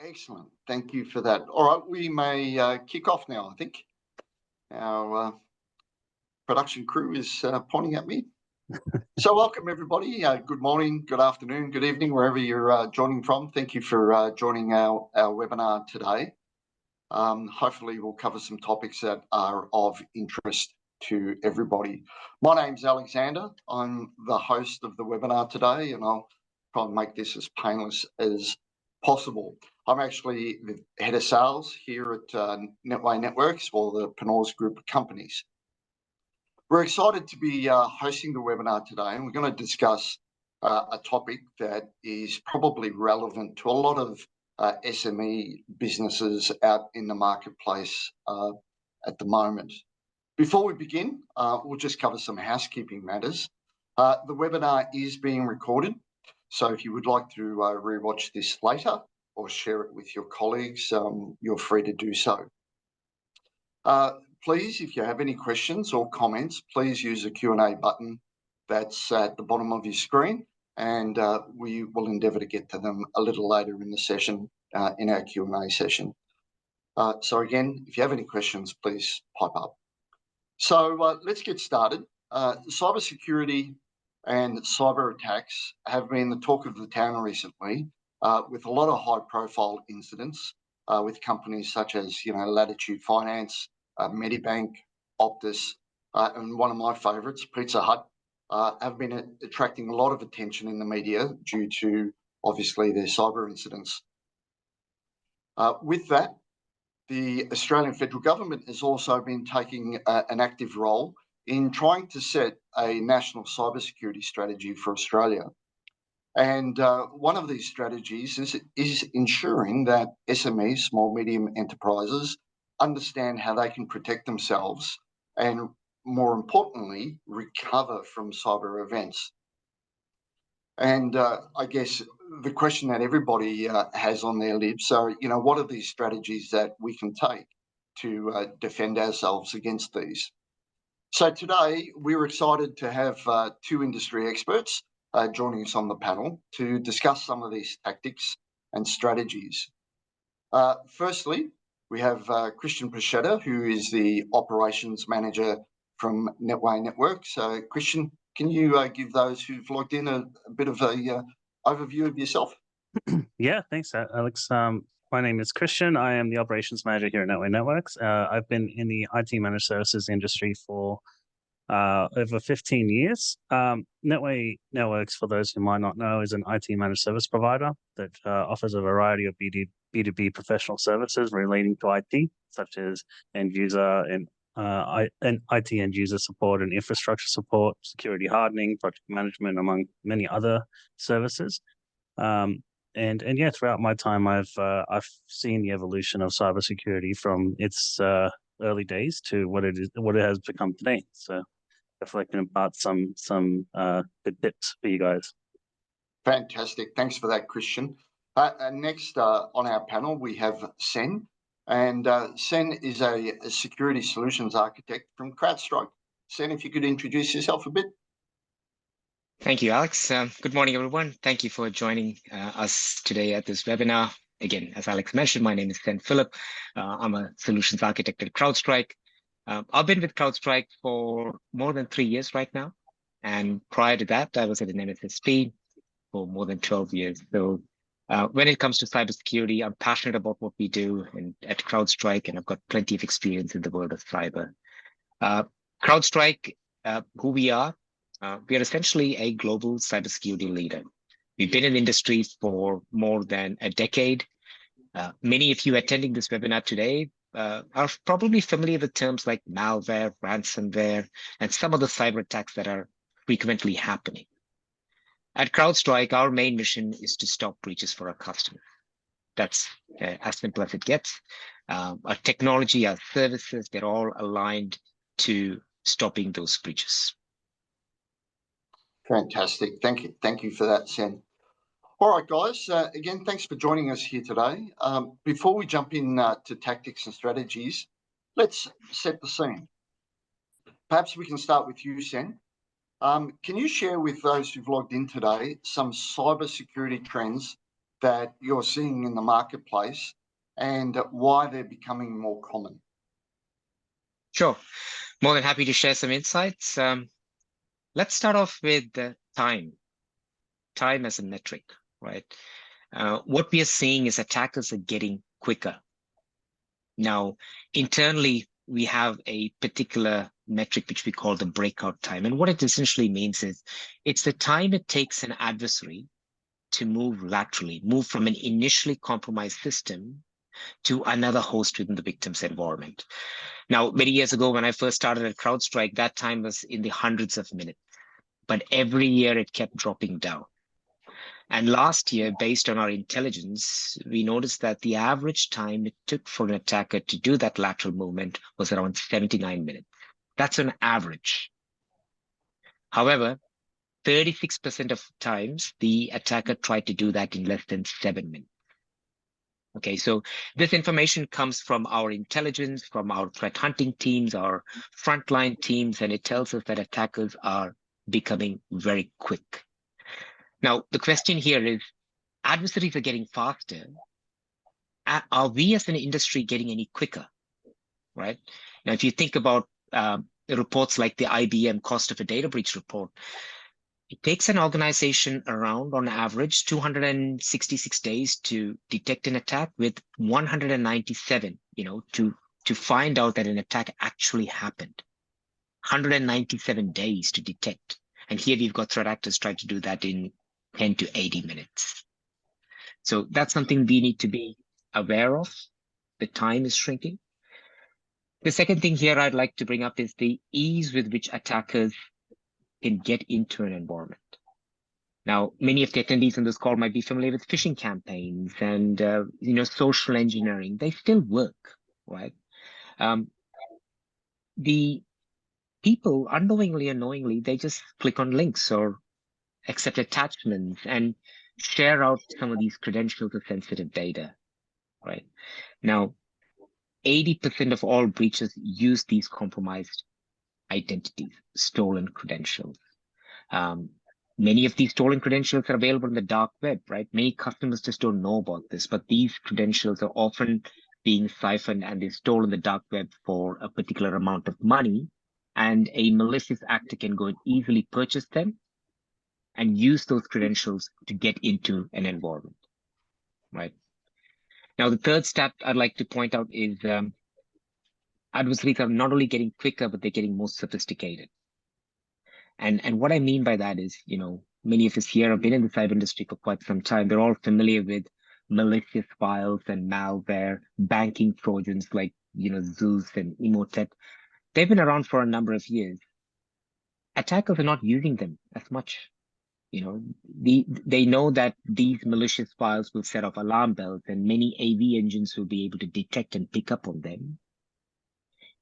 Excellent. Thank you for that. All right, we may kick off now, I think. Our production crew is pointing at me. So welcome, everybody. Good morning, good afternoon, good evening, wherever you're joining from. Thank you for joining our webinar today. Hopefully, we'll cover some topics that are of interest to everybody. My name's Alexander. I'm the host of the webinar today, and I'll try and make this as painless as possible. I'm actually the head of sales here at Netway Networks, or the Penors Group of companies. We're excited to be hosting the webinar today, and we're going to discuss a topic that is probably relevant to a lot of SME businesses out in the marketplace at the moment. Before we begin, we'll just cover some housekeeping matters. The webinar is being recorded, so if you would like to rewatch this later or share it with your colleagues, you're free to do so. Please, if you have any questions or comments, please use the Q&A button that's at the bottom of your screen, and we will endeavour to get to them a little later in the session, in our Q&A session. So again, if you have any questions, please pipe up. So let's get started. Cybersecurity and cyber attacks have been the talk of the town recently, with a lot of high-profile incidents with companies such as, Latitude Finance, Medibank, Optus, and one of my favourites, Pizza Hut, have been attracting a lot of attention in the media due to, obviously, their cyber incidents. With that, the Australian federal government has also been taking an active role in trying to set a national cybersecurity strategy for Australia. And one of these strategies is ensuring that SMEs, small, medium enterprises, understand how they can protect themselves and, more importantly, recover from cyber events. And I guess the question that everybody has on their lips are, what are these strategies that we can take to defend ourselves against these? So today, we're excited to have two industry experts joining us on the panel to discuss some of these tactics and strategies. Firstly, we have Christian Pachetta, who is the Operations Manager from Netway Networks. Christian, can you give those who've logged in a bit of a overview of yourself? Yeah, thanks, Alex. My name is Christian. I am the Operations Manager here at Netway Networks. I've been in the IT managed services industry for over 15 years. Netway Networks, for those who might not know, is an IT managed service provider that offers a variety of B2B professional services relating to IT, such as end user and IT end user support and infrastructure support, security hardening, project management, among many other services. And yeah, throughout my time, I've seen the evolution of cybersecurity from its early days to what it has become today. So definitely can impart some good tips for you guys. Fantastic. Thanks for that, Christian. Next on our panel, we have Sen. And Sen is a security solutions architect from CrowdStrike. Sen, if you could introduce yourself a bit. Thank you, Alex. Good morning, everyone. Thank you for joining us today at this webinar. Again, as Alex mentioned, my name is Sen Philip. I'm a solutions architect at CrowdStrike. I've been with CrowdStrike for more than 3 years right now. And prior to that, I was at an MSSP for more than 12 years. So when it comes to cybersecurity, I'm passionate about what we do at CrowdStrike, and I've got plenty of experience in the world of cyber. CrowdStrike, who we are essentially a global cybersecurity leader. We've been in the industry for more than a decade. Many of you attending this webinar today are probably familiar with terms like malware, ransomware, and some of the cyber attacks that are frequently happening. At CrowdStrike, our main mission is to stop breaches for our customers. That's as simple as it gets. Our technology, our services, they're all aligned to stopping those breaches. Fantastic. Thank you for that, Sen. All right, guys. Again, thanks for joining us here today. Before we jump in to tactics and strategies, let's set the scene. Perhaps we can start with you, Sen. Can you share with those who've logged in today some cybersecurity trends that you're seeing in the marketplace and why they're becoming more common? Sure. More than happy to share some insights. Let's start off with time. Time as a metric, right? What we are seeing is attackers are getting quicker. Now, internally, we have a particular metric which we call the breakout time. And what it essentially means is it's the time it takes an adversary to move laterally, move from an initially compromised system to another host within the victim's environment. Now, many years ago, when I first started at CrowdStrike, that time was in the hundreds of minutes, but every year it kept dropping down. And last year, based on our intelligence, we noticed that the average time it took for an attacker to do that lateral movement was around 79 minutes. That's an average. However, 36% of times, the attacker tried to do that in less than 7 minutes. Okay, so this information comes from our intelligence, from our threat hunting teams, our frontline teams, and it tells us that attackers are becoming very quick. Now, the question here is, adversaries are getting faster. Are we as an industry getting any quicker, right? Now, if you think about reports like the IBM cost of a data breach report, it takes an organization around, on average, 266 days to detect an attack, with 197, to find out that an attack actually happened. 197 days to detect. And here we've got threat actors trying to do that in 10 to 80 minutes. So that's something we need to be aware of. The time is shrinking. The second thing here I'd like to bring up is the ease with which attackers can get into an environment. Now, many of the attendees on this call might be familiar with phishing campaigns and social engineering. They still work, right? The people, unknowingly or knowingly, they just click on links or accept attachments and share out some of these credentials or sensitive data, right? Now, 80% of all breaches use these compromised identities, stolen credentials. Many of these stolen credentials are available in the dark web, right? Many customers just don't know about this, but these credentials are often being siphoned and they're stored in the dark web for a particular amount of money. And a malicious actor can go and easily purchase them and use those credentials to get into an environment, right? Now, the third step I'd like to point out is adversaries are not only getting quicker, but they're getting more sophisticated. And what I mean by that is, many of us here have been in the cyber industry for quite some time. They're all familiar with malicious files and malware, banking trojans like, Zeus and Emotet. They've been around for a number of years. Attackers are not using them as much. They know that these malicious files will set off alarm bells and many AV engines will be able to detect and pick up on them.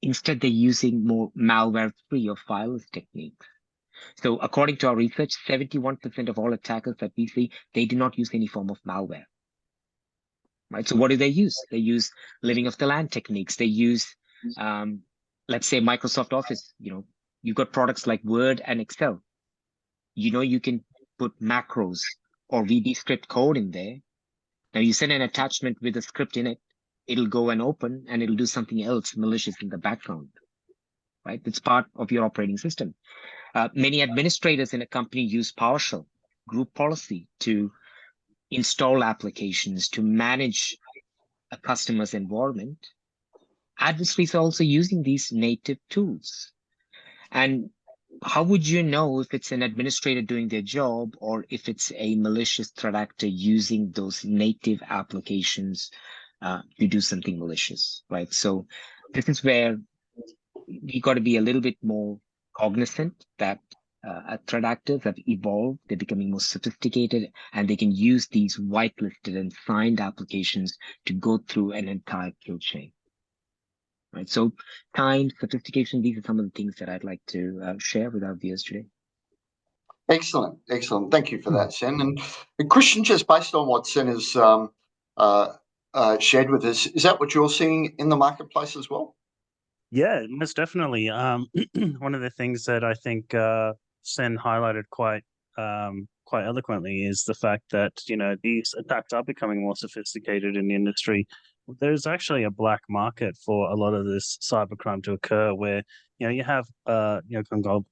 Instead, they're using more malware-free or fileless techniques. So according to our research, 71% of all attackers that we see, they do not use any form of malware, right? So what do they use? They use living off the land techniques. They use, let's say, Microsoft Office. You've got products like Word and Excel. You can put macros or VB script code in there. Now you send an attachment with a script in it, it'll go and open and it'll do something else malicious in the background, right? It's part of your operating system. Many administrators in a company use PowerShell, group policy, to install applications, to manage a customer's environment. Adversaries are also using these native tools. And how would you know if it's an administrator doing their job or if it's a malicious threat actor using those native applications to do something malicious, right? So this is where you got to be a little bit more cognizant that threat actors have evolved. They're becoming more sophisticated and they can use these whitelisted and signed applications to go through an entire kill chain. Right. So time, sophistication, these are some of the things that I'd like to share with our viewers today. Excellent. Thank you for that, Sen. And Christian, just based on what Sen has shared with us, is that what you're seeing in the marketplace as well? Yeah, most definitely. One of the things that I think Sen highlighted quite quite eloquently is the fact that, you know, these attacks are becoming more sophisticated in the industry. There's actually a black market for a lot of this cybercrime to occur, where, you know, you have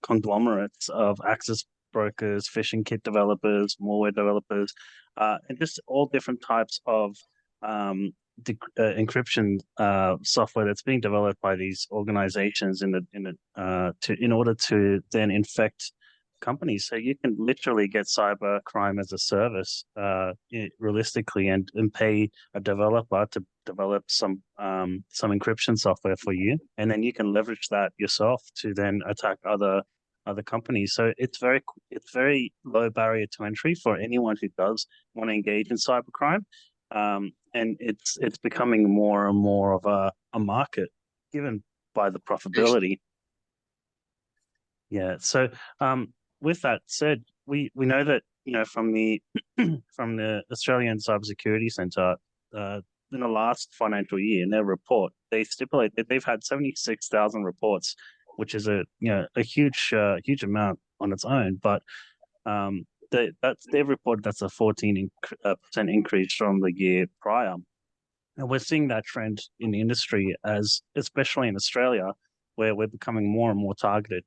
conglomerates of access brokers, phishing kit developers, malware developers, and just all different types of encryption software that's being developed by these organizations in order to then infect companies. So you can literally get cyber crime as a service realistically, and pay a developer to develop some encryption software for you, and then you can leverage that yourself to then attack other companies. So it's very low barrier to entry for anyone who does want to engage in cybercrime. And it's becoming more and more of a market given by the profitability. Yeah. So with that said, we know that, you know, from the from the Australian Cybersecurity Centre, in the last financial year, in their report, they stipulate that they've had 76,000 reports, which is a huge amount on its own. But they've reported that's a 14% increase from the year prior. And we're seeing that trend in the industry, as especially in Australia, where we're becoming more and more targeted.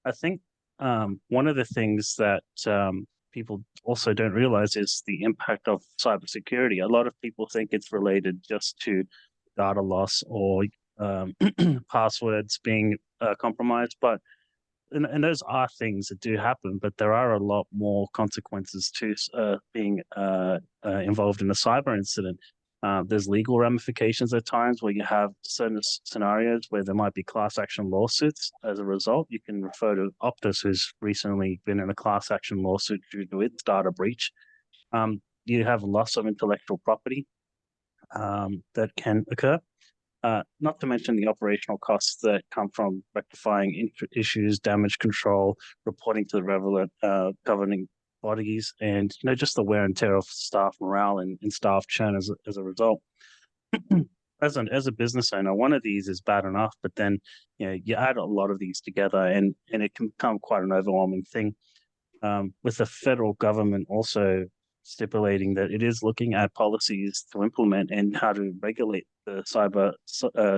I think one of the things that people also don't realize is the impact of cybersecurity. A lot of people think it's related just to data loss or passwords being compromised, but and those are things that do happen, but there are a lot more consequences to being involved in a cyber incident. There's legal ramifications at times where you have certain scenarios where there might be class action lawsuits as a result. You can refer to Optus, who's recently been in a class action lawsuit due to its data breach. You have loss of intellectual property that can occur. Not to mention the operational costs that come from rectifying issues, damage control, reporting to the relevant governing bodies, and, you know, just the wear and tear of staff morale and staff churn as a result. As a business owner, one of these is bad enough, but then, you know, you add a lot of these together, and it can become quite an overwhelming thing. With the federal government also stipulating that it is looking at policies to implement and how to regulate the cyber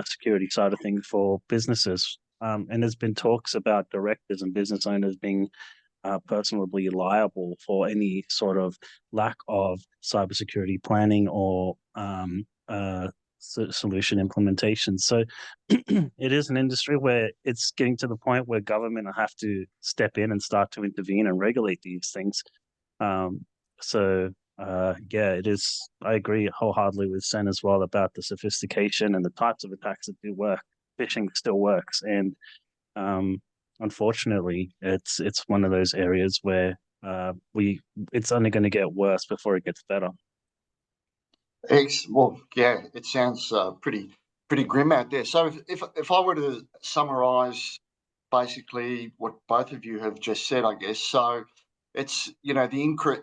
security side of things for businesses. And there's been talks about directors and business owners being personally liable for any sort of lack of cybersecurity planning or solution implementation. So it is an industry where it's getting to the point where government will have to step in and start to intervene and regulate these things. Yeah, it is. I agree wholeheartedly with Sen as well about the sophistication and the types of attacks that do work. Phishing still works, and unfortunately, it's one of those areas where it's only going to get worse before it gets better. Well, yeah, it sounds pretty grim out there. So if I were to summarise basically what both of you have just said, I guess, so it's, you know,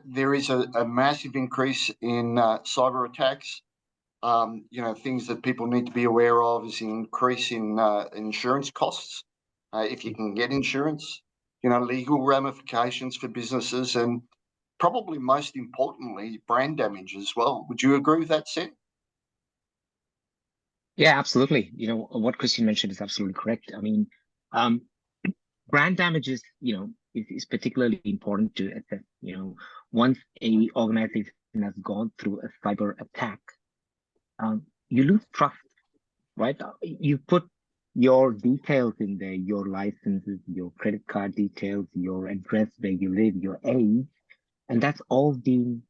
there is a massive increase in cyber attacks. You know, things that people need to be aware of is the increase in insurance costs, if you can get insurance, you know, legal ramifications for businesses, and probably most importantly, brand damage as well. Would you agree with that, Seth? Yeah, absolutely. You know, what Christian mentioned is absolutely correct. I mean, brand damage is, you know, is particularly important to assess. You know, once a organization has gone through a cyber attack, you lose trust, right? You put your details in there, your licenses, your credit card details, your address where you live, your age, and that's all being,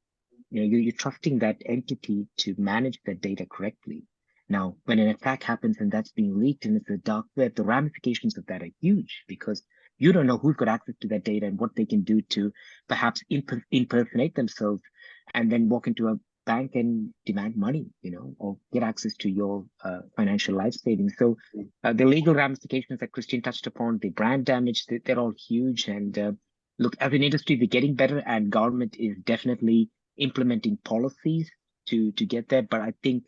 you know, you're trusting that entity to manage that data correctly. Now, when an attack happens and that's being leaked and it's a dark web, the ramifications of that are huge, because you don't know who's got access to that data and what they can do to perhaps impersonate themselves and then walk into a bank and demand money, you know, or get access to your financial life savings. So the legal ramifications that Christian touched upon, the brand damage, they're all huge. And look, as an industry, we're getting better, and government is definitely implementing policies to get there. But I think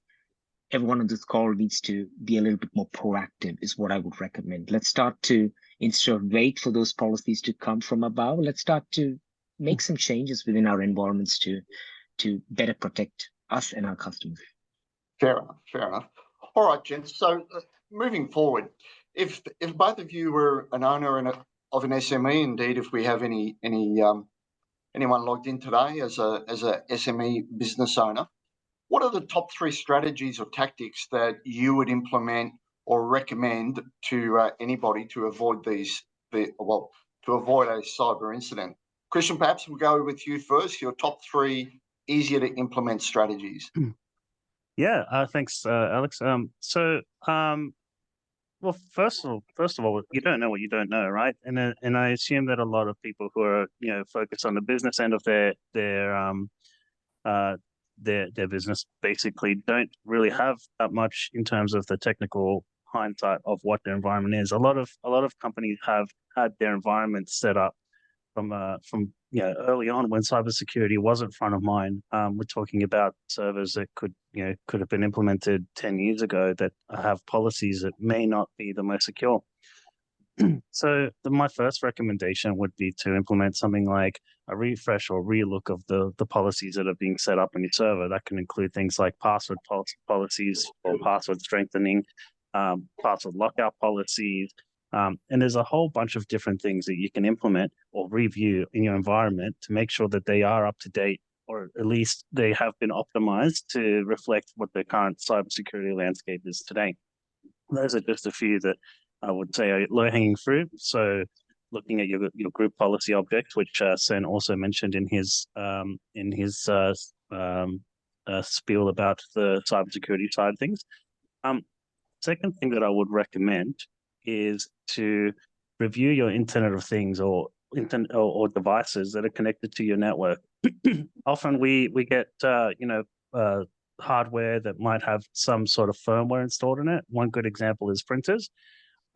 everyone on this call needs to be a little bit more proactive, is what I would recommend. Let's start to, instead of wait for those policies to come from above, let's start to make some changes within our environments to better protect us and our customers. Fair enough. Fair enough. All right, gents. So moving forward, if both of you were an owner of an SME, indeed, if we have anyone logged in today as a SME business owner, what are the top 3 strategies or tactics that you would implement or recommend to anybody to avoid to avoid a cyber incident? Christian, perhaps we'll go with you first. Your top 3 easier to implement strategies. Yeah, thanks, Alex. Well, first of all, you don't know what you don't know, right? And I assume that a lot of people who are focused on the business end of their business basically don't really have that much in terms of the technical hindsight of what their environment is. A lot of companies have had their environment set up from early on when cybersecurity wasn't front of mind. We're talking about servers that could have been implemented 10 years ago that have policies that may not be the most secure. So my first recommendation would be to implement something like a refresh or relook of the policies that are being set up on your server. That can include things like password policies or password strengthening, password lockout policies, and there's a whole bunch of different things that you can implement or review in your environment to make sure that they are up to date, or at least they have been optimized to reflect what the current cybersecurity landscape is today. Those are just a few that I would say are low-hanging fruit. So looking at your group policy objects, which Sen also mentioned in his spiel about the cybersecurity side of things. Second thing that I would recommend is to review your Internet of Things or devices that are connected to your network. Often we get hardware that might have some sort of firmware installed in it. One good example is printers.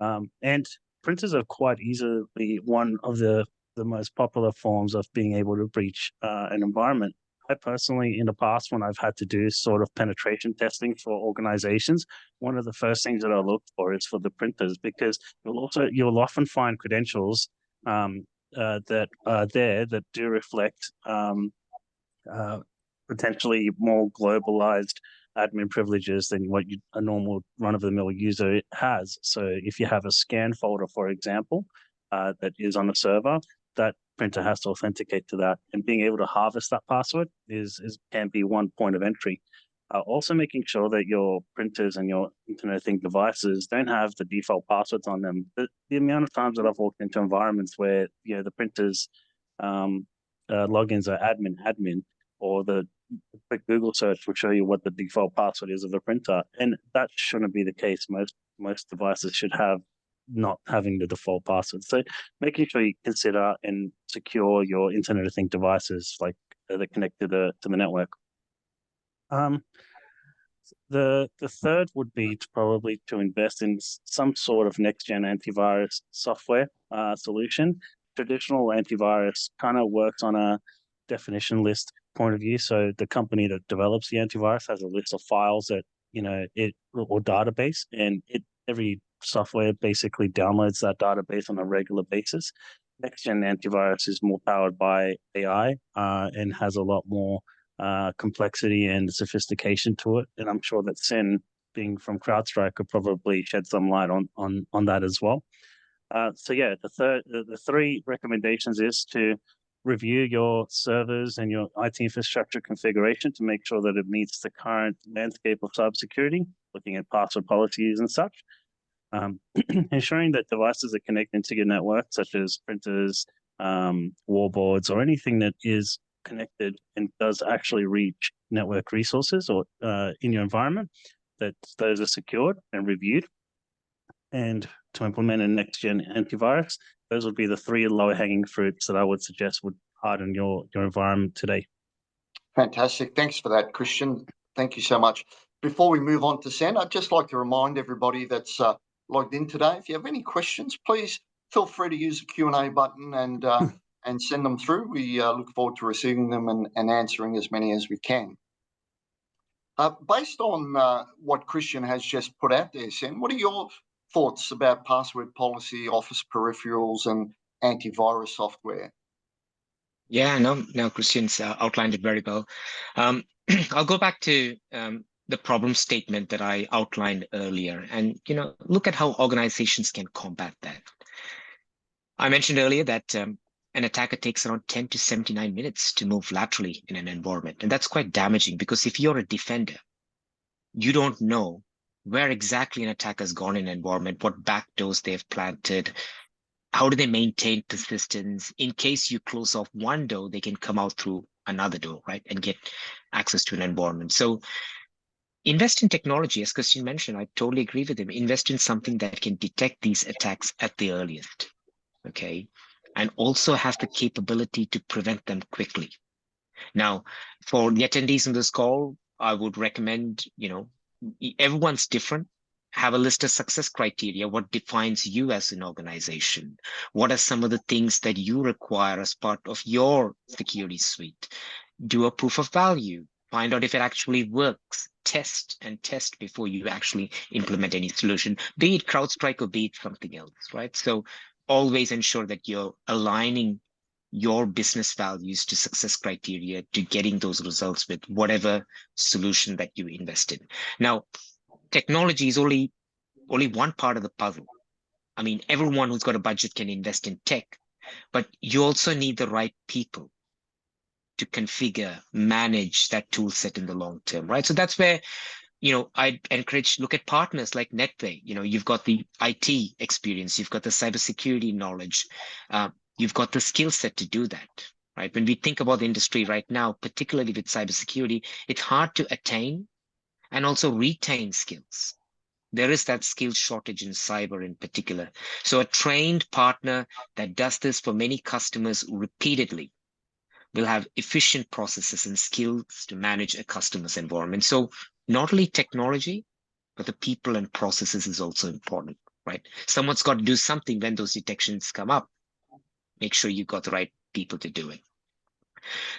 And printers are quite easily one of the most popular forms of being able to breach an environment. I personally, in the past, when I've had to do sort of penetration testing for organizations, one of the first things that I look for is for the printers, because you'll often find credentials that are there that do reflect potentially more globalized admin privileges than what a normal run-of-the-mill user has. So if you have a scan folder, for example, that is on a server, that printer has to authenticate to that, and being able to harvest that password can be one point of entry. Also making sure that your printers and your Internet of Things devices don't have the default passwords on them. The amount of times that I've walked into environments where the printers logins are admin, or the quick Google search will show you what the default password is of the printer, and that shouldn't be the case. Most devices should have not having the default password. So making sure you consider and secure your Internet of Things devices, like that connect to the network. The third would be probably to invest in some sort of next-gen antivirus software solution. Traditional antivirus kind of works on a definition list point of view. So the company that develops the antivirus has a list of files that or database, and every software basically downloads that database on a regular basis. Next-gen antivirus is more powered by AI and has a lot more complexity and sophistication to it. And I'm sure that Sen, being from CrowdStrike, could probably shed some light on that as well. The 3 recommendations is to review your servers and your IT infrastructure configuration to make sure that it meets the current landscape of cybersecurity, looking at password policies and such. Ensuring that devices are connected to your network, such as printers, wallboards, or anything that is connected and does actually reach network resources or in your environment, that those are secured and reviewed. And to implement a next-gen antivirus, those would be the 3 low-hanging fruits that I would suggest would harden your environment today. Fantastic. Thanks for that, Christian. Thank you so much. Before we move on to Sen, I'd just like to remind everybody that's logged in today, if you have any questions, please feel free to use the Q&A button and send them through. We look forward to receiving them and answering as many as we can. Based on what Christian has just put out there, Sen, what are your thoughts about password policy, office peripherals, and antivirus software? Yeah, no, Christian's outlined it very well. I'll go back to the problem statement that I outlined earlier, and look at how organizations can combat that. I mentioned earlier that an attacker takes around 10 to 79 minutes to move laterally in an environment, and that's quite damaging because if you're a defender, you don't know where exactly an attacker's gone in an environment, what backdoors they've planted, how do they maintain persistence? In case you close off one door, they can come out through another door, right? And get access to an environment. So invest in technology, as Christian mentioned, I totally agree with him. Invest in something that can detect these attacks at the earliest, okay? And also have the capability to prevent them quickly. Now, for the attendees on this call, I would recommend, everyone's different. Have a list of success criteria. What defines you as an organization? What are some of the things that you require as part of your security suite? Do a proof of value. Find out if it actually works. Test and test before you actually implement any solution, be it CrowdStrike or be it something else, right? So always ensure that you're aligning your business values to success criteria to getting those results with whatever solution that you invest in. Now, technology is only one part of the puzzle. I mean, everyone who's got a budget can invest in tech, but you also need the right people to configure, manage that tool set in the long term, right? So that's where, I'd encourage, look at partners like Netway. You've got the IT experience, you've got the cybersecurity knowledge, you've got the skill set to do that, right? When we think about the industry right now, particularly with cybersecurity, it's hard to attain and also retain skills. There is that skill shortage in cyber in particular. So a trained partner that does this for many customers repeatedly will have efficient processes and skills to manage a customer's environment. So not only technology, but the people and processes is also important, right? Someone's got to do something when those detections come up. Make sure you've got the right people to do it.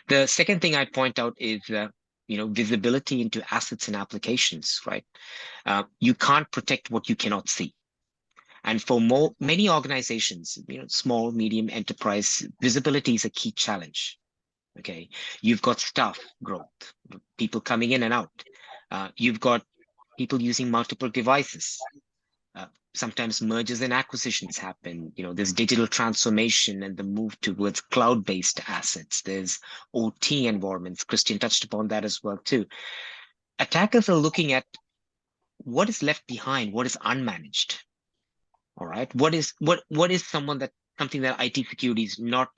The second thing I point out is visibility into assets and applications, right? You can't protect what you cannot see. And for many organizations, small, medium enterprise, visibility is a key challenge. Okay, you've got staff growth, people coming in and out. You've got people using multiple devices. Sometimes mergers and acquisitions happen. There's digital transformation and the move towards cloud-based assets. There's OT environments. Christian touched upon that as well too. Attackers are looking at what is left behind, what is unmanaged. All right, what is something that IT security is not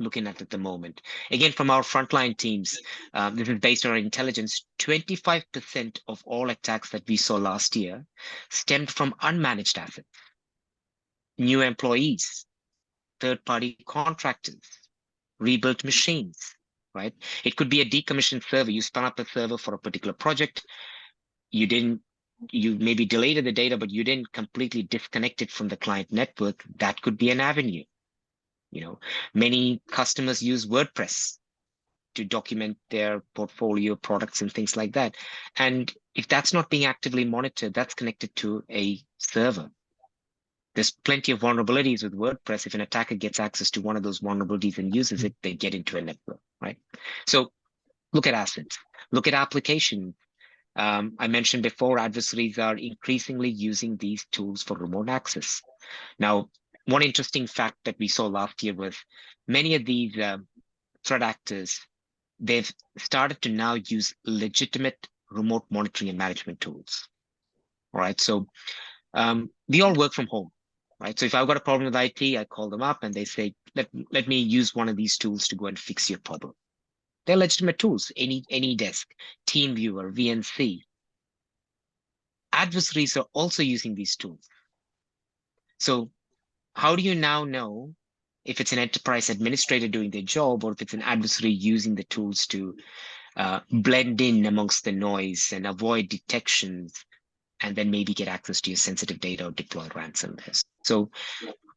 looking at the moment. Again, from our frontline teams, this is based on our intelligence, 25% of all attacks that we saw last year stemmed from unmanaged assets, new employees, third-party contractors, rebuilt machines, right? It could be a decommissioned server. You spun up a server for a particular project. You maybe deleted the data, but you didn't completely disconnect it from the client network. That could be an avenue. Many customers use WordPress to document their portfolio products and things like that. And if that's not being actively monitored, that's connected to a server. There's plenty of vulnerabilities with WordPress. If an attacker gets access to one of those vulnerabilities and uses it, they get into a network, right? So look at assets, look at applications. I mentioned before, adversaries are increasingly using these tools for remote access. Now, one interesting fact that we saw last year was many of these threat actors, they've started to now use legitimate remote monitoring and management tools. All right, so we all work from home, right? So if I've got a problem with IT, I call them up and they say, let me use one of these tools to go and fix your problem. They're legitimate tools, any desk, TeamViewer, VNC. Adversaries are also using these tools. So how do you now know if it's an enterprise administrator doing their job or if it's an adversary using the tools to blend in amongst the noise and avoid detections and then maybe get access to your sensitive data or deploy ransomware? So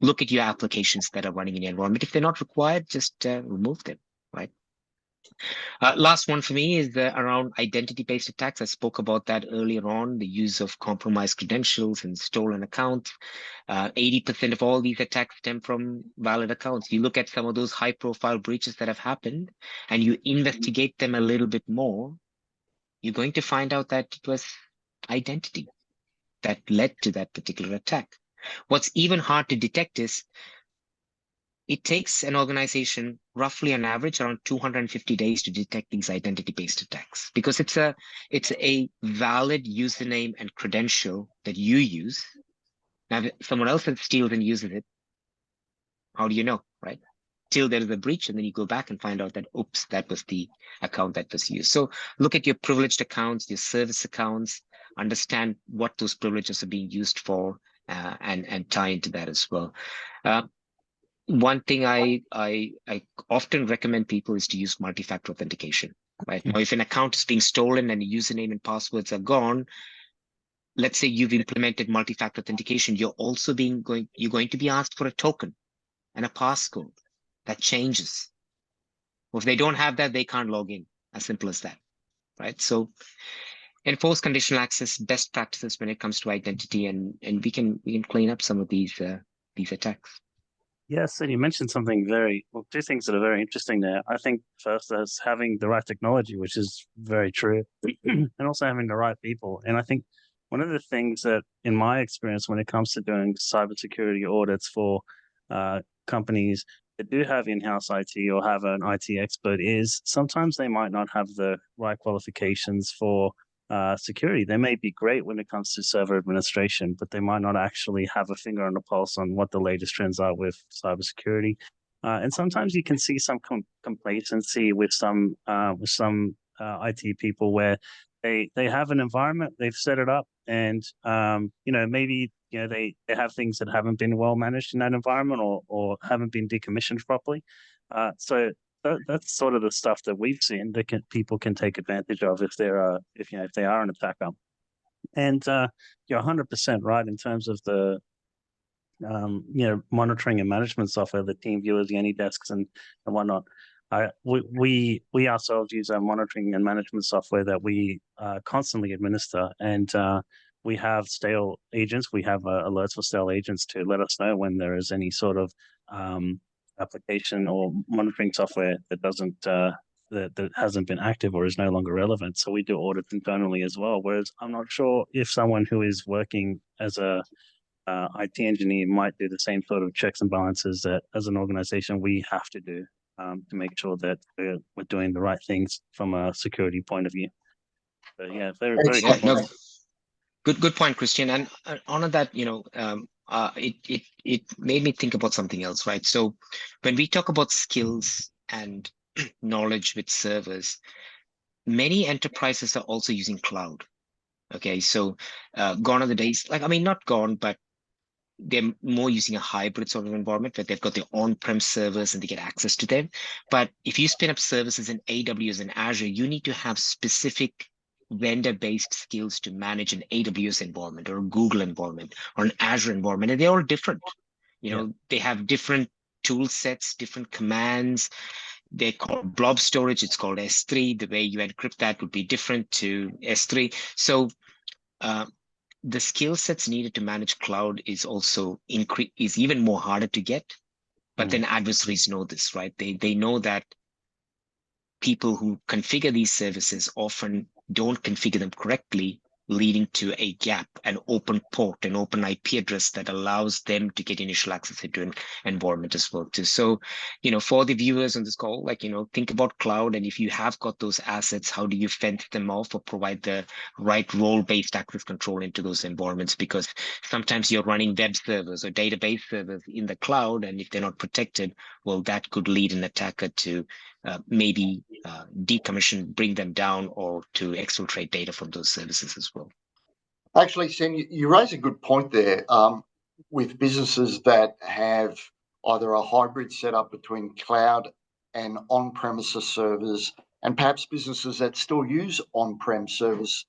look at your applications that are running in your environment. If they're not required, just remove them, right? Last one for me is around identity-based attacks. I spoke about that earlier on, the use of compromised credentials and stolen accounts. 80% of all these attacks stem from valid accounts. You look at some of those high-profile breaches that have happened, and you investigate them a little bit more, you're going to find out that it was identity that led to that particular attack. What's even hard to detect is it takes an organization roughly on average around 250 days to detect these identity-based attacks, because it's a valid username and credential that you use. Now, if someone else steals and uses it, how do you know, right? Till there is a breach, and then you go back and find out that, oops, that was the account that was used. So look at your privileged accounts, your service accounts, understand what those privileges are being used for, and tie into that as well. One thing I often recommend people is to use multi-factor authentication. Right now, if an account is being stolen and the username and passwords are gone, let's say you've implemented multi-factor authentication, you're going to be asked for a token and a passcode that changes. Well, if they don't have that, they can't log in. As simple as that, right? So enforce conditional access, best practices when it comes to identity, and we can clean up some of these attacks. Yes, and you mentioned something two things that are very interesting there. I think first is having the right technology, which is very true, and also having the right people. And I think one of the things that, in my experience, when it comes to doing cybersecurity audits for companies that do have in-house IT or have an IT expert, is sometimes they might not have the right qualifications for security. They may be great when it comes to server administration, but they might not actually have a finger on the pulse on what the latest trends are with cybersecurity. And sometimes you can see some complacency with some IT people, where they have an environment, they've set it up, and maybe they have things that haven't been well managed in that environment, or haven't been decommissioned properly. So that's sort of the stuff that we've seen that people can take advantage of if they are an attacker. And you're 100% right in terms of the monitoring and management software, the team viewers, the AnyDesks, and whatnot. We ourselves use our monitoring and management software that we constantly administer, and we have stale agents. We have alerts for stale agents to let us know when there is any sort of application or monitoring software that doesn't that hasn't been active or is no longer relevant. So we do audits internally as well. Whereas I'm not sure if someone who is working as a IT engineer might do the same sort of checks and balances that, as an organization, we have to do to make sure that we're doing the right things from a security point of view. But yeah, very good point. Good point, Christian. And on that, it made me think about something else, right? So when we talk about skills and knowledge with servers, many enterprises are also using cloud. Okay, so gone are the days, not gone, but they're more using a hybrid sort of environment where they've got their on-prem servers and they get access to them. But if you spin up services in AWS and Azure, you need to have specific vendor-based skills to manage an AWS environment or a Google environment or an Azure environment, and they're all different. They have different tool sets, different commands. They're called blob storage. It's called S3. The way you encrypt that would be different to S3. So the skill sets needed to manage cloud is also is even more harder to get. But then adversaries know this, right? They know that people who configure these services often don't configure them correctly, leading to a gap, an open port, an open IP address that allows them to get initial access into an environment as well too. So, for the viewers on this call, think about cloud, and if you have got those assets, how do you fence them off or provide the right role-based access control into those environments? Because sometimes you're running web servers or database servers in the cloud, and if they're not protected, well, that could lead an attacker to maybe decommission, bring them down, or to exfiltrate data from those services as well. Actually, Sam, you raise a good point there. With businesses that have either a hybrid setup between cloud and on-premises servers, and perhaps businesses that still use on-prem servers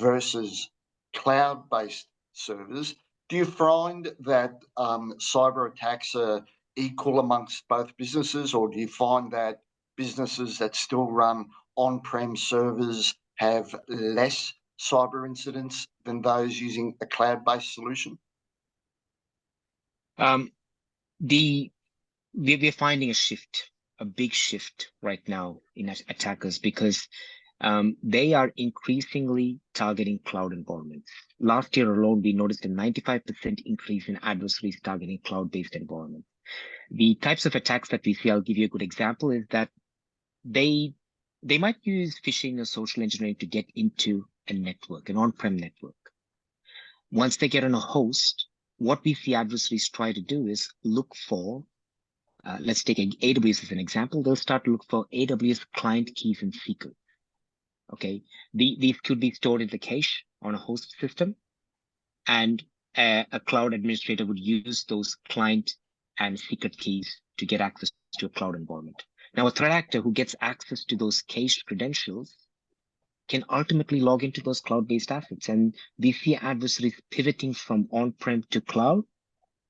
versus cloud-based servers, do you find that cyber attacks are equal amongst both businesses, or do you find that businesses that still run on-prem servers have less cyber incidents than those using a cloud-based solution? We're finding a shift, a big shift right now in attackers, because they are increasingly targeting cloud environments. Last year alone, we noticed a 95% increase in adversaries targeting cloud-based environments. The types of attacks that we see, I'll give you a good example, is that they might use phishing or social engineering to get into a network, an on-prem network. Once they get on a host, what we see adversaries try to do is look for, let's take AWS as an example. They'll start to look for AWS client keys and secrets. Okay, these could be stored in the cache on a host system, and a cloud administrator would use those client and secret keys to get access to a cloud environment. Now, a threat actor who gets access to those cached credentials can ultimately log into those cloud-based assets. And we see adversaries pivoting from on-prem to cloud,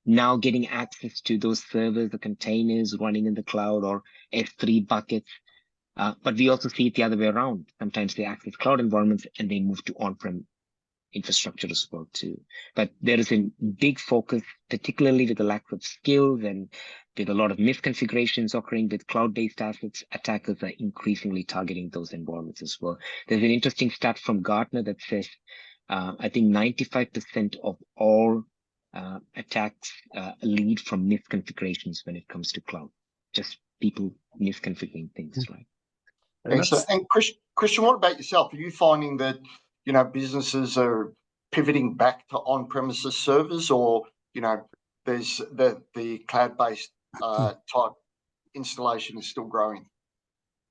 now getting access to those servers, the containers running in the cloud, or S3 buckets. But we also see it the other way around. Sometimes they access cloud environments and they move to on-prem infrastructure as well too. But there is a big focus, particularly with the lack of skills and with a lot of misconfigurations occurring with cloud-based assets. Attackers are increasingly targeting those environments as well. There's an interesting stat from Gartner that says, I think 95% of all attacks lead from misconfigurations when it comes to cloud. Just people misconfiguring things, right? And Christian, what about yourself? Are you finding that businesses are pivoting back to on-premises servers, or there's the cloud-based type installation is still growing?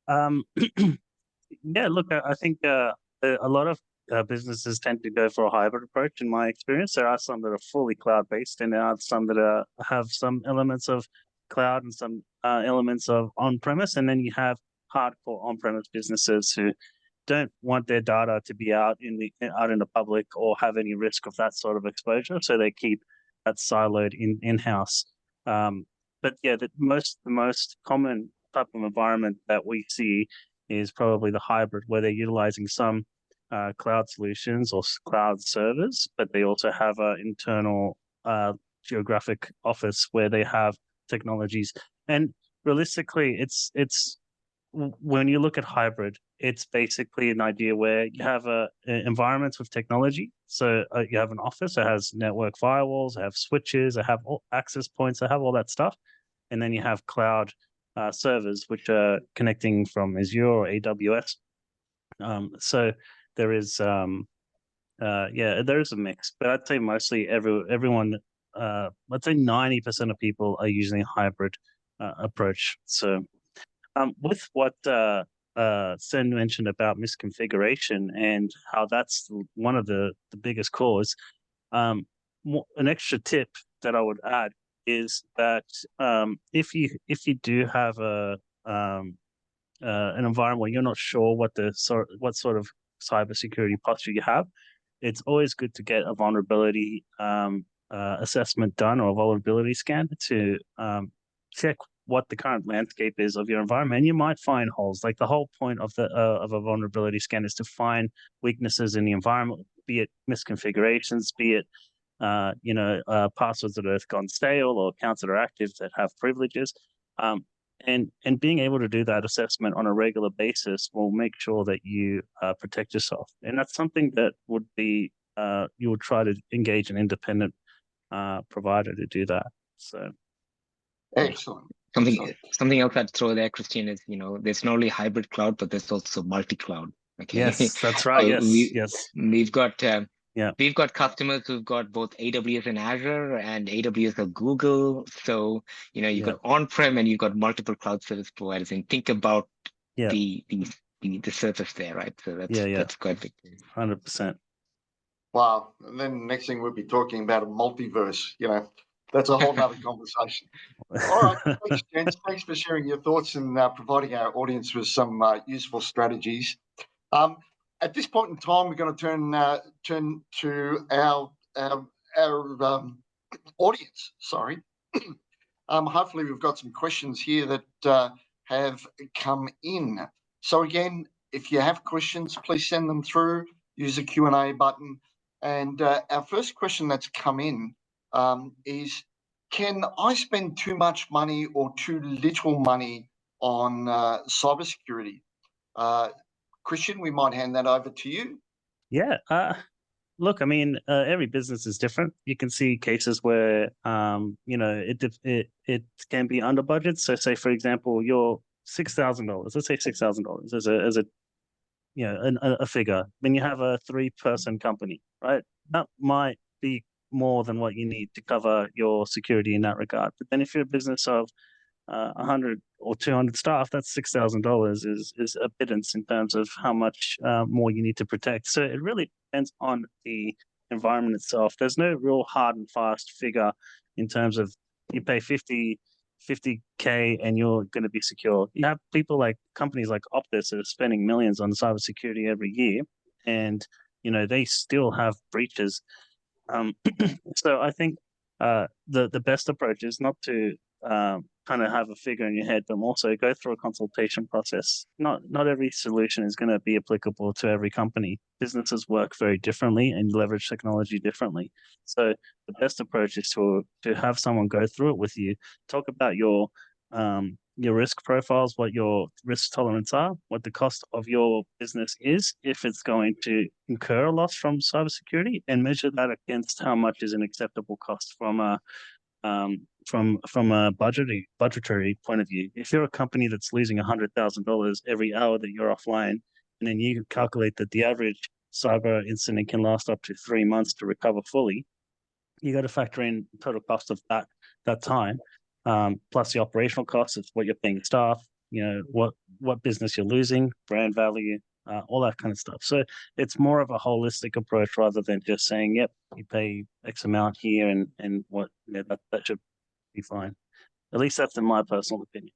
Yeah, look, I think a lot of businesses tend to go for a hybrid approach. In my experience, there are some that are fully cloud-based, and there are some that have some elements of cloud and some elements of on-premise, and then you have hardcore on-premise businesses who don't want their data to be out in the public or have any risk of that sort of exposure, so they keep that siloed in-house. But yeah, the most common type of environment that we see is probably the hybrid, where they're utilizing some cloud solutions or cloud servers, but they also have an internal geographic office where they have technologies. And realistically, it's when you look at hybrid, it's basically an idea where you have environments with technology. So you have an office that has network firewalls, have switches, that have all access points, that have all that stuff. And then you have cloud servers, which are connecting from Azure or AWS. So there is, there is a mix, but I'd say mostly everyone, I'd say 90% of people are using a hybrid approach. So with what Sen mentioned about misconfiguration and how that's one of the biggest cause, an extra tip that I would add is that if you do have an environment where you're not sure what sort of cybersecurity posture you have, it's always good to get a vulnerability assessment done, or a vulnerability scan, to check what the current landscape is of your environment. And you might find holes. Like, the whole point of a vulnerability scan is to find weaknesses in the environment, be it misconfigurations, be it passwords that have gone stale, or accounts that are active that have privileges. And being able to do that assessment on a regular basis will make sure that you protect yourself. And that's something that would be you would try to engage an independent provider to do that. So excellent. Something else I'd throw there, Christian, is there's not only hybrid cloud, but there's also multi-cloud. Okay. Yes, that's right. Yes. We've got customers who've got both AWS and Azure, and AWS or Google. So you've got on-prem and you've got multiple cloud service providers, and think about the surface there, right? So that's quite big. 100%. Wow. And then next thing we'll be talking about a multiverse. That's a whole nother conversation. All right. Thanks, gents. Thanks for sharing your thoughts and providing our audience with some useful strategies. At this point in time, we're going to turn to our audience. Sorry. Hopefully, we've got some questions here that have come in. So again, if you have questions, please send them through. Use the Q&A button. And our first question that's come in is, can I spend too much money or too little money on cybersecurity? Christian, we might hand that over to you. Yeah. Look, I mean, every business is different. You can see cases where, it can be under budget. So, say for example, you're $6,000. Let's say $6,000 as a figure. Then you have a 3-person company, right? That might be more than what you need to cover your security in that regard. But then if you're a business of 100 or 200 staff, that's $6,000 is a pittance in terms of how much more you need to protect. So it really depends on the environment itself. There's no real hard and fast figure in terms of you pay 50K and you're going to be secure. You have people like companies like Optus that are spending millions on cybersecurity every year, and they still have breaches. So I think the best approach is not to kind of have a figure in your head, but also go through a consultation process. Not every solution is going to be applicable to every company. Businesses work very differently and leverage technology differently. So the best approach is to have someone go through it with you, talk about your risk profiles, what your risk tolerance are, what the cost of your business is, if it's going to incur a loss from cybersecurity, and measure that against how much is an acceptable cost from a budgetary point of view. If you're a company that's losing $100,000 every hour that you're offline, and then you calculate that the average cyber incident can last up to 3 months to recover fully, you got to factor in total cost of that time, plus the operational costs of what you're paying staff, what business you're losing, brand value, all that kind of stuff. So it's more of a holistic approach rather than just saying, yep, you pay X amount here and what that should be fine. At least that's in my personal opinion.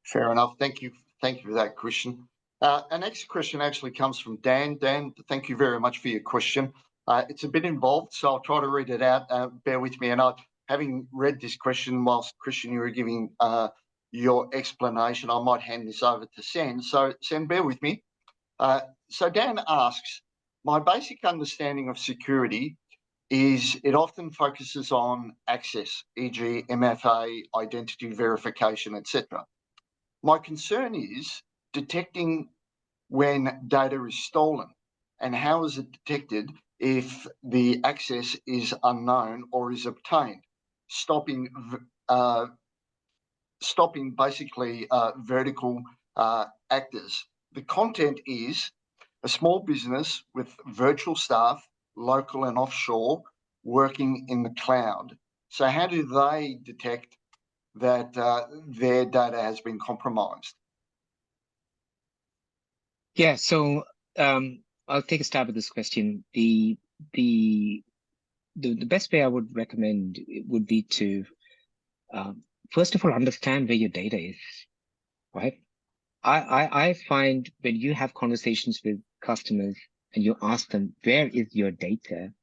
Fair enough. Thank you for that, Christian. Our next question actually comes from Dan. Dan, thank you very much for your question. It's a bit involved, so I'll try to read it out. Bear with me. And having read this question whilst, Christian, you were giving your explanation, I might hand this over to Sen. So, Sen, bear with me. So Dan asks, my basic understanding of security is it often focuses on access, e.g. MFA, identity verification, etc. My concern is detecting when data is stolen, and how is it detected if the access is unknown or is obtained, stopping basically vertical actors. The content is a small business with virtual staff, local and offshore, working in the cloud. So how do they detect that their data has been compromised? Yeah, so I'll take a stab at this question. The best way I would recommend would be to first of all understand where your data is, right? I find when you have conversations with customers and you ask them, where is your data?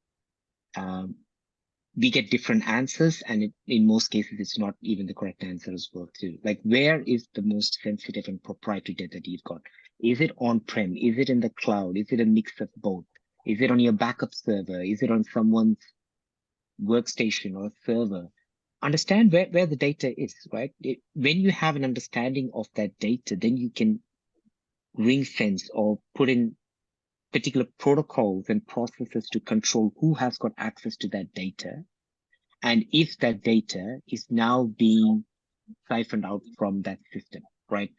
We get different answers, and in most cases, it's not even the correct answer as well too. Like, where is the most sensitive and proprietary data that you've got? Is it on-prem? Is it in the cloud? Is it a mix of both? Is it on your backup server? Is it on someone's workstation or server? Understand where the data is, right? When you have an understanding of that data, then you can ring fence or put in particular protocols and processes to control who has got access to that data, and if that data is now being siphoned out from that system, right?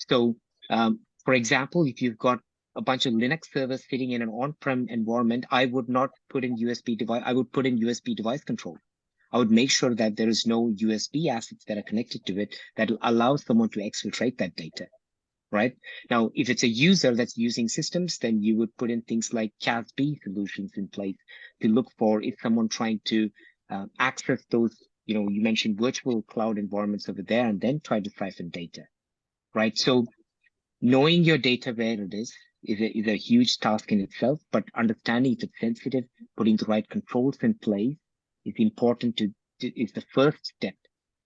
So, for example, if you've got a bunch of Linux servers sitting in an on-prem environment, I would not put in USB device. I would put in USB device control. I would make sure that there is no USB assets that are connected to it that will allow someone to exfiltrate that data, right? Now, if it's a user that's using systems, then you would put in things like CASB solutions in place to look for if someone trying to access those, you mentioned virtual cloud environments over there, and then try to siphon data, right? So knowing your data where it is a huge task in itself, but understanding if it's sensitive, putting the right controls in place is important is the first step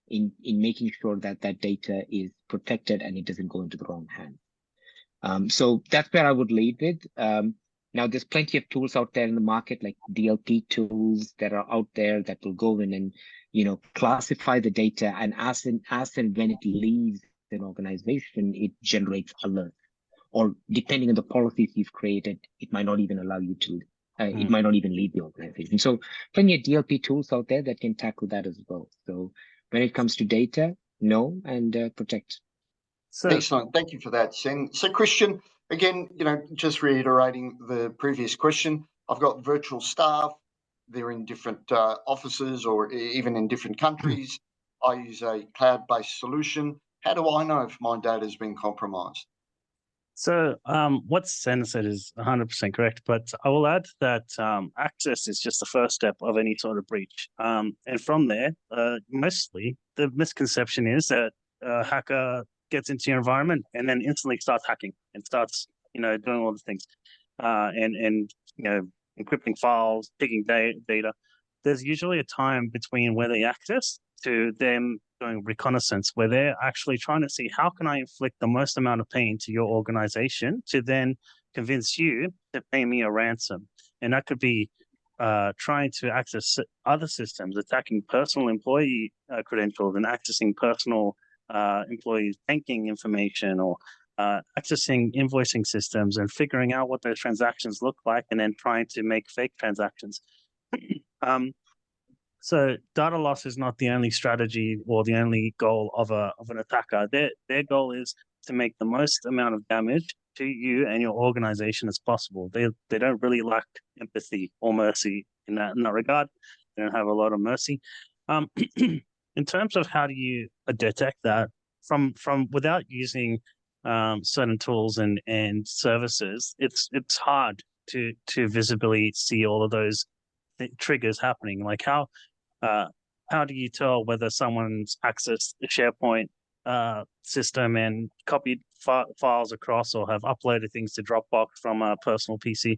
in making sure that that data is protected and it doesn't go into the wrong hands. So that's where I would lead with. Now, there's plenty of tools out there in the market, like DLP tools that are out there that will go in and, classify the data, and as and when it leaves an organization, it generates alerts. Or depending on the policies you've created, it might not even allow you to. It might not even leave the organization. So plenty of DLP tools out there that can tackle that as well. So when it comes to data, know and protect. So, excellent. Thank you for that, Sen. So, Christian, again, just reiterating the previous question, I've got virtual staff. They're in different offices or even in different countries. I use a cloud-based solution. How do I know if my data has been compromised? So what Sen said is 100% correct, but I will add that access is just the first step of any sort of breach. And from there, mostly the misconception is that a hacker gets into your environment and then instantly starts hacking and starts, doing all the things, and encrypting files, taking data. There's usually a time between where they access to them doing reconnaissance, where they're actually trying to see how can I inflict the most amount of pain to your organization to then convince you to pay me a ransom. And that could be trying to access other systems, attacking personal employee credentials and accessing personal employees' banking information, or accessing invoicing systems and figuring out what those transactions look like and then trying to make fake transactions. So data loss is not the only strategy or the only goal of an attacker. Their goal is to make the most amount of damage to you and your organization as possible. They don't really lack empathy or mercy in that regard. They don't have a lot of mercy. In terms of how do you detect that from without using certain tools and services, it's hard to visibly see all of those triggers happening. Like how do you tell whether someone's accessed a SharePoint system and copied files across, or have uploaded things to Dropbox from a personal PC?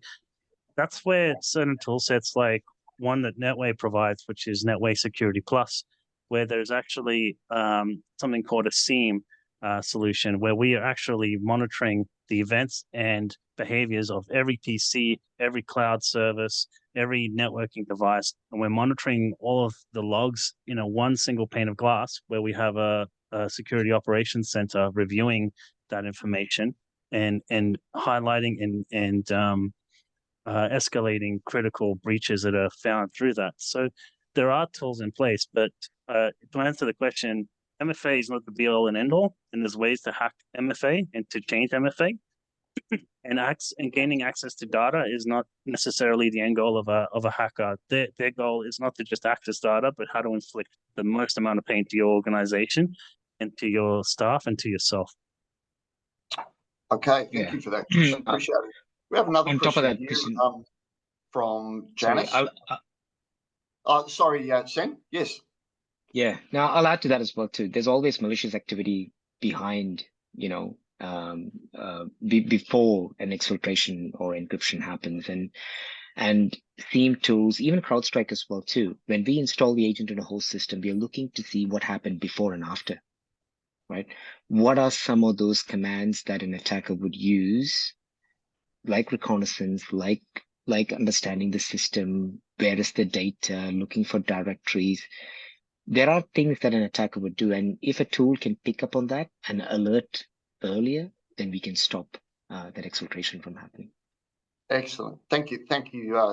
That's where certain tool sets, like one that Netway provides, which is Netway Security Plus, where there's actually something called a SIEM solution, where we are actually monitoring the events and behaviors of every PC, every cloud service, every networking device, and we're monitoring all of the logs in one single pane of glass, where we have a security operations center reviewing that information and highlighting and escalating critical breaches that are found through that. So there are tools in place, but to answer the question, MFA is not the be all and end all, and there's ways to hack MFA and to change MFA. And gaining access to data is not necessarily the end goal of a hacker. Their goal is not to just access data, but how to inflict the most amount of pain to your organization and to your staff and to yourself. Okay, thank you for that, Christian. Appreciate it. We have another question here, from Janice. Sorry, Sen? Yes. Yeah. Now, I'll add to that as well, too. There's always malicious activity behind, before an exfiltration or encryption happens, and theme tools, even CrowdStrike as well, too. When we install the agent in a host system, we are looking to see what happened before and after, right? What are some of those commands that an attacker would use, like reconnaissance, like understanding the system, where is the data, looking for directories. There are things that an attacker would do, and if a tool can pick up on that and alert earlier, then we can stop that exfiltration from happening. Excellent. Thank you,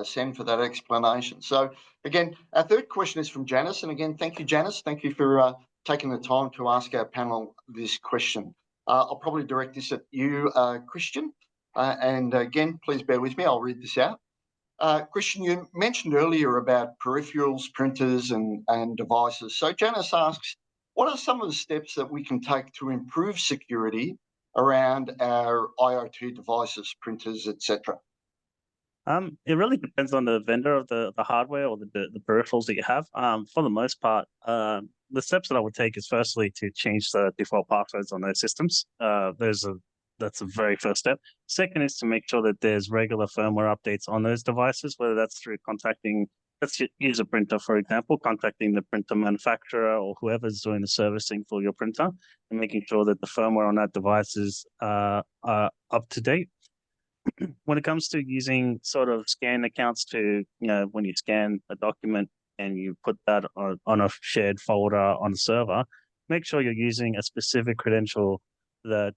Sen, for that explanation. So again, our third question is from Janice, and again, thank you, Janice. Thank you for taking the time to ask our panel this question. I'll probably direct this at you, Christian, and again, please bear with me. I'll read this out. Christian, you mentioned earlier about peripherals, printers, and devices. So Janice asks, what are some of the steps that we can take to improve security around our IoT devices, printers, etc.? It really depends on the vendor of the hardware or the peripherals that you have. For the most part, the steps that I would take is firstly to change the default passwords on those systems. That's a very first step. Second is to make sure that there's regular firmware updates on those devices, whether that's through contacting let's use a printer, for example, contacting the printer manufacturer or whoever's doing the servicing for your printer and making sure that the firmware on that device is up to date. When it comes to using sort of scan accounts to, when you scan a document and you put that on a shared folder on the server, make sure you're using a specific credential that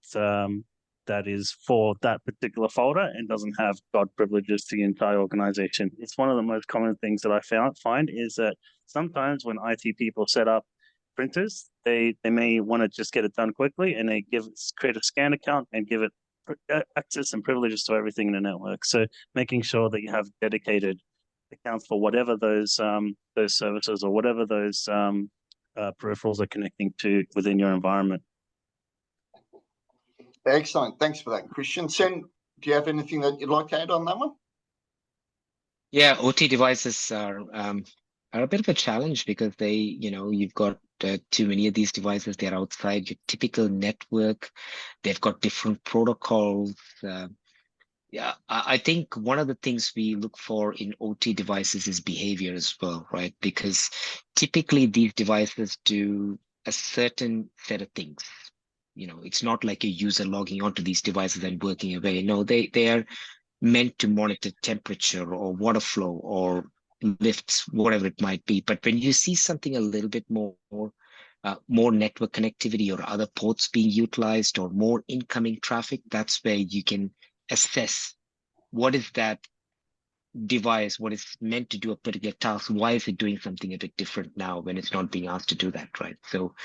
that is for that particular folder and doesn't have God privileges to the entire organization. It's one of the most common things that I find is that sometimes when IT people set up printers, they may want to just get it done quickly and they create a scan account and give it access and privileges to everything in the network. So making sure that you have dedicated accounts for whatever those services or whatever those peripherals are connecting to within your environment. Excellent. Thanks for that, Christian. Sen, do you have anything that you'd like to add on that one? Yeah, OT devices are a bit of a challenge because they, you've got too many of these devices. They're outside your typical network. They've got different protocols. Yeah, I think one of the things we look for in OT devices is behavior as well, right? Because typically these devices do a certain set of things. It's not like a user logging onto these devices and working away. No, they are meant to monitor temperature or water flow or lifts, whatever it might be. But when you see something a little bit more network connectivity or other ports being utilized or more incoming traffic, that's where you can assess what is that device, what is meant to do a particular task, why is it doing something a bit different now when it's not being asked to do that, right? So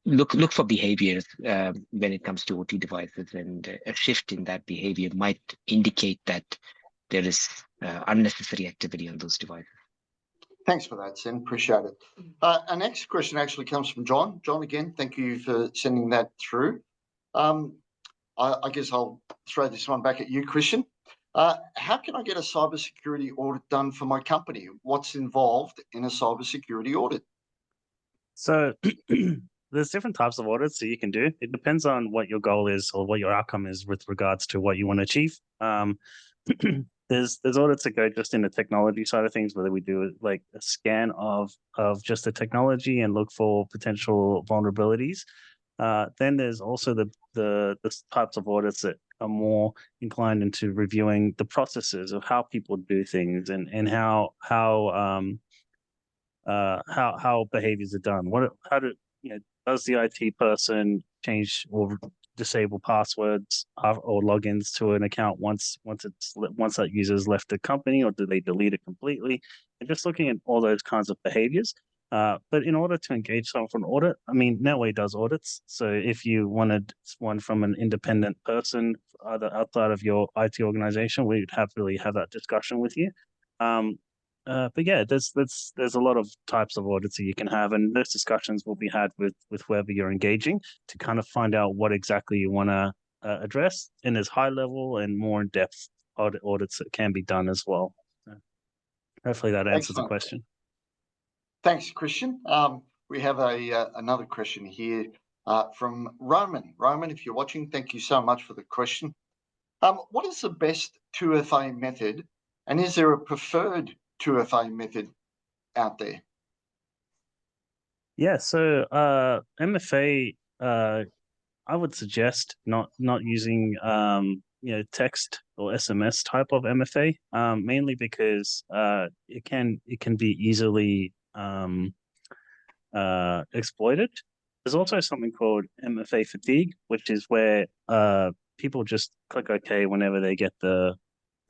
look for behaviors when it comes to OT devices, and a shift in that behavior might indicate that there is unnecessary activity on those devices. Thanks for that, Sen. Appreciate it. Our next question actually comes from John. John, again, thank you for sending that through. I guess I'll throw this one back at you, Christian. How can I get a cybersecurity audit done for my company? What's involved in a cybersecurity audit? So there's different types of audits that you can do. It depends on what your goal is or what your outcome is with regards to what you want to achieve. There's audits that go just in the technology side of things, whether we do like a scan of just the technology and look for potential vulnerabilities. Then there's also the types of audits that are more inclined into reviewing the processes of how people do things and how behaviors are done. Does the IT person change or disable passwords or logins to an account once that user's left the company, or do they delete it completely? And just looking at all those kinds of behaviors. But in order to engage someone for an audit, I mean, Netway does audits. So if you wanted one from an independent person, either outside of your IT organization, we'd really have that discussion with you. But yeah, there's a lot of types of audits that you can have, and those discussions will be had with whoever you're engaging to kind of find out what exactly you want to address. And there's high level and more in depth audits that can be done as well. So hopefully that answers the question. Thanks, Christian. We have another question here from Roman. Roman, if you're watching, thank you so much for the question. What is the best 2FA method, and is there a preferred 2FA method out there? Yeah, so MFA, I would suggest not using text or SMS type of MFA, mainly because it can be easily exploited. There's also something called MFA fatigue, which is where people just click OK whenever they get the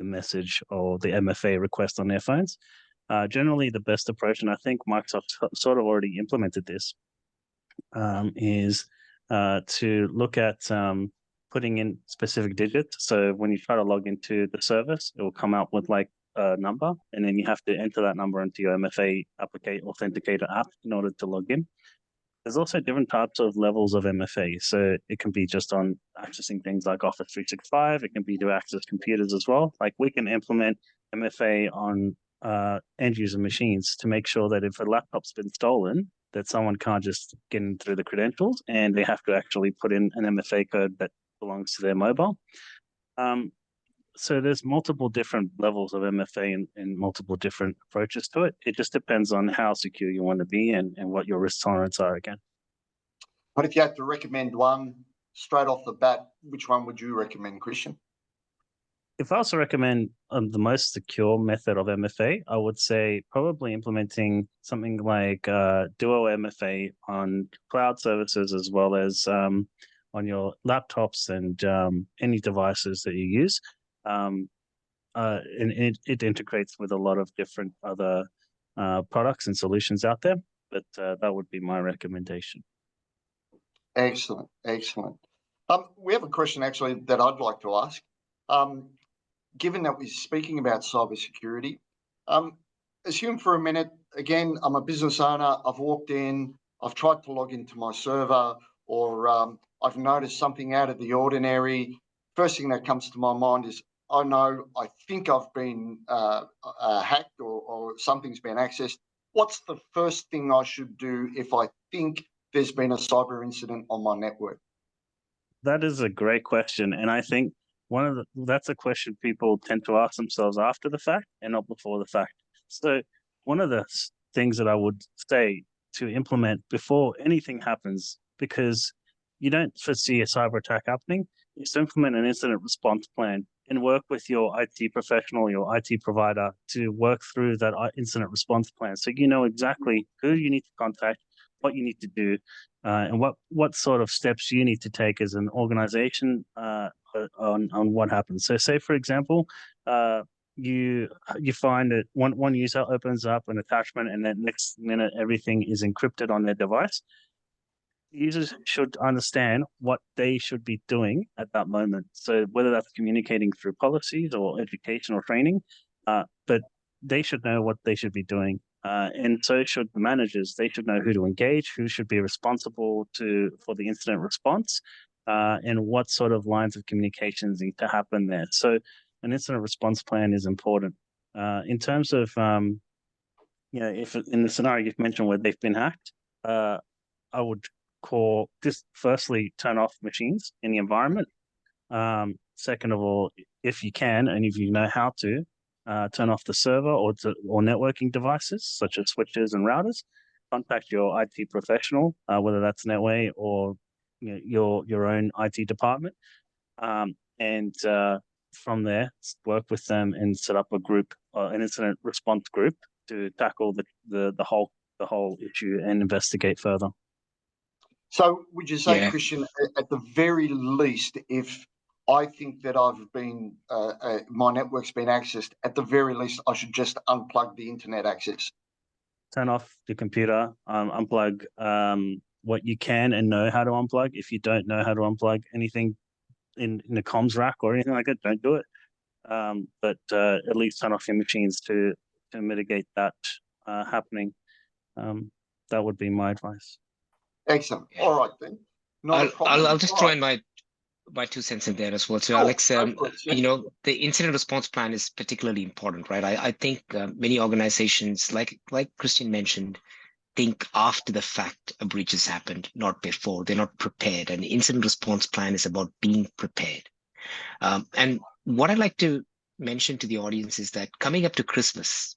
message or the MFA request on their phones. Generally, the best approach, and I think Microsoft sort of already implemented this, is to look at putting in specific digits. So when you try to log into the service, it will come out with like a number, and then you have to enter that number into your MFA authenticator app in order to log in. There's also different types of levels of MFA. So it can be just on accessing things like Office 365. It can be to access computers as well. Like we can implement MFA on end user machines to make sure that if a laptop's been stolen, that someone can't just get in through the credentials, and they have to actually put in an MFA code that belongs to their mobile. So there's multiple different levels of MFA and multiple different approaches to it. It just depends on how secure you want to be and what your risk tolerance are again. But if you had to recommend one straight off the bat, which one would you recommend, Christian? If I was to recommend the most secure method of MFA, I would say probably implementing something like Duo MFA on cloud services as well as on your laptops and any devices that you use. And it integrates with a lot of different other products and solutions out there, but that would be my recommendation. Excellent, excellent. We have a question actually that I'd like to ask. Given that we're speaking about cybersecurity, assume for a minute, again, I'm a business owner, I've walked in, I've tried to log into my server, or I've noticed something out of the ordinary. First thing that comes to my mind is, oh no, I think I've been hacked or something's been accessed. What's the first thing I should do if I think there's been a cyber incident on my network? That is a great question. And I think that's a question people tend to ask themselves after the fact and not before the fact. So one of the things that I would say to implement before anything happens, because you don't foresee a cyber attack happening, is to implement an incident response plan and work with your IT professional, your IT provider to work through that incident response plan. So you know exactly who you need to contact, what you need to do, and what sort of steps you need to take as an organization on what happens. So say, for example, you find that one user opens up an attachment and then next minute everything is encrypted on their device. Users should understand what they should be doing at that moment. So whether that's communicating through policies or education or training, but they should know what they should be doing. And so should the managers. They should know who to engage, who should be responsible for the incident response, and what sort of lines of communications need to happen there. So an incident response plan is important. In terms of, if in the scenario you've mentioned where they've been hacked, I would just firstly turn off machines in the environment. Second of all, if you can, and if you know how to, turn off the server or networking devices such as switches and routers. Contact your IT professional, whether that's Netway or your own IT department, and from there work with them and set up a group, an incident response group, to tackle the whole issue and investigate further. So would you say, Christian, at the very least, if I think that my network's been accessed, at the very least, I should just unplug the internet access? Turn off the computer, unplug what you can and know how to unplug. If you don't know how to unplug anything in the comms rack or anything like that, don't do it. But at least turn off your machines to mitigate that happening. That would be my advice. Excellent. All right then. I'll just throw in my 2 cents in there as well. So, Alex, the incident response plan is particularly important, right? I think many organizations, like Christian mentioned, think after the fact a breach has happened, not before. They're not prepared. And the incident response plan is about being prepared. And what I'd like to mention to the audience is that coming up to Christmas,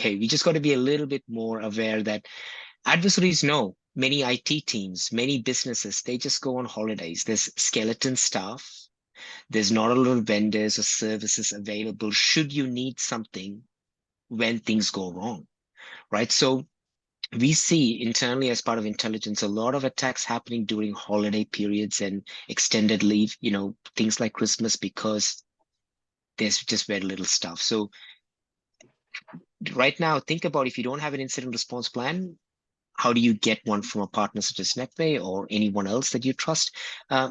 we just got to be a little bit more aware that adversaries know many IT teams, many businesses, they just go on holidays. There's skeleton staff. There's not a lot of vendors or services available should you need something when things go wrong, right? So we see internally as part of intelligence, a lot of attacks happening during holiday periods and extended leave, things like Christmas, because there's just very little stuff. So right now, think about if you don't have an incident response plan, how do you get one from a partner such as Netway or anyone else that you trust?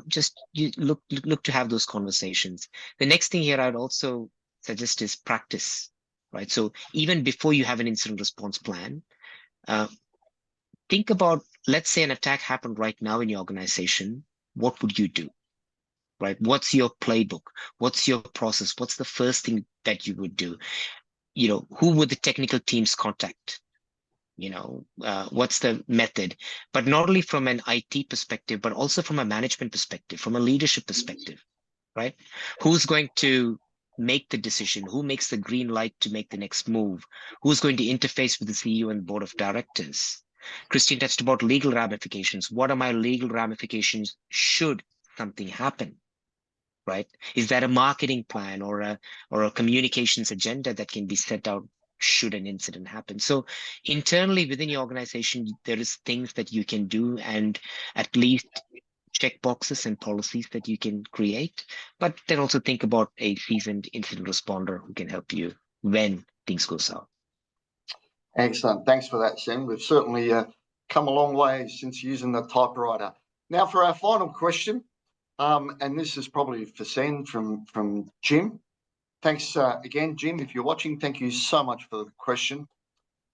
Just you look to have those conversations. The next thing here I'd also suggest is practice, right? So even before you have an incident response plan, think about, let's say an attack happened right now in your organization. What would you do, right? What's your playbook? What's your process? What's the first thing that you would do? Who would the technical teams contact? What's the method? But not only from an IT perspective, but also from a management perspective, from a leadership perspective, right? Who's going to make the decision? Who makes the green light to make the next move? Who's going to interface with the CEO and board of directors? Christine touched about legal ramifications. What are my legal ramifications should something happen? Right? Is that a marketing plan or a communications agenda that can be set out should an incident happen? So internally within your organization, there is things that you can do and at least check boxes and policies that you can create, but then also think about a seasoned incident responder who can help you when things go south. Excellent. Thanks for that, Sen. We've certainly come a long way since using the typewriter. Now for our final question, and this is probably for Sen from Jim. Thanks again, Jim. If you're watching, thank you so much for the question.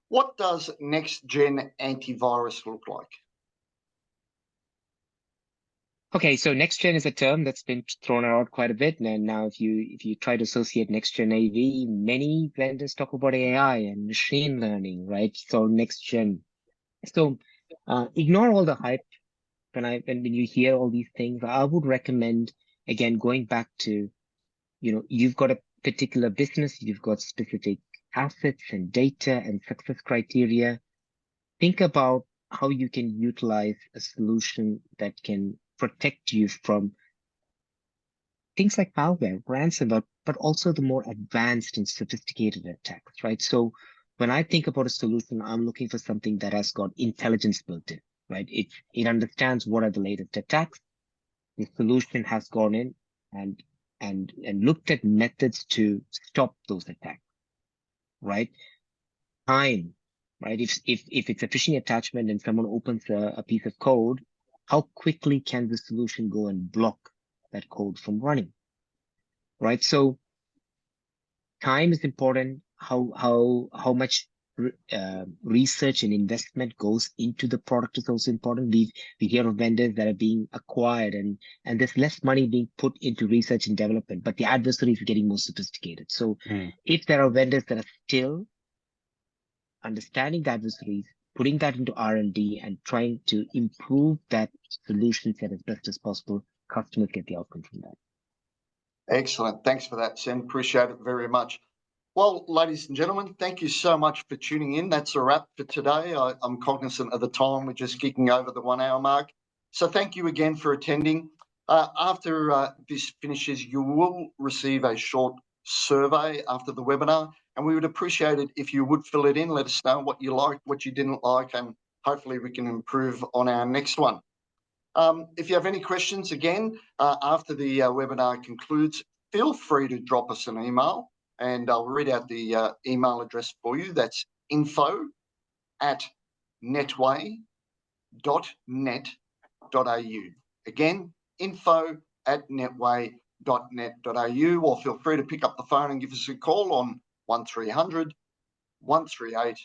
What does next-gen antivirus look like? Okay, so next gen is a term that's been thrown around quite a bit, and now if you try to associate next gen AV, many vendors talk about AI and machine learning, right? So next gen. So ignore all the hype when you hear all these things. I would recommend, again, going back to, you've got a particular business, you've got specific assets and data and success criteria. Think about how you can utilize a solution that can protect you from things like malware, ransomware, but also the more advanced and sophisticated attacks, right? So when I think about a solution, I'm looking for something that has got intelligence built in, right? It understands what are the latest attacks. The solution has gone in and looked at methods to stop those attacks, right? Time, right? If it's a phishing attachment and someone opens a piece of code, how quickly can the solution go and block that code from running, right? So time is important. How much research and investment goes into the product is also important. We hear of vendors that are being acquired and there's less money being put into research and development, but the adversaries are getting more sophisticated. So if there are vendors that are still understanding the adversaries, putting that into R&D and trying to improve that solution set as best as possible, customers get the outcome from that. Excellent. Thanks for that, Sen. Appreciate it very much. Well, ladies and gentlemen, thank you so much for tuning in. That's a wrap for today. I'm cognizant of the time. We're just kicking over the 1 hour mark. So thank you again for attending. After this finishes, you will receive a short survey after the webinar, and we would appreciate it if you would fill it in. Let us know what you liked, what you didn't like, and hopefully we can improve on our next one. If you have any questions, again, after the webinar concludes, feel free to drop us an email, and I'll read out the email address for you. That's info@netway.net.au. Again, info@netway.net.au, or feel free to pick up the phone and give us a call on 1300 138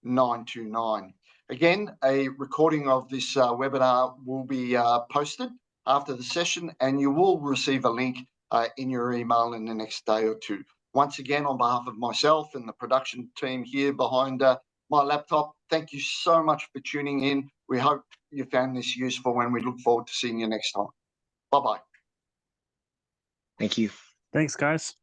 929. Again, a recording of this webinar will be posted after the session, and you will receive a link in your email in the next day or two. Once again, on behalf of myself and the production team here behind my laptop, thank you so much for tuning in. We hope you found this useful, and we look forward to seeing you next time. Bye-bye. Thank you. Thanks, guys.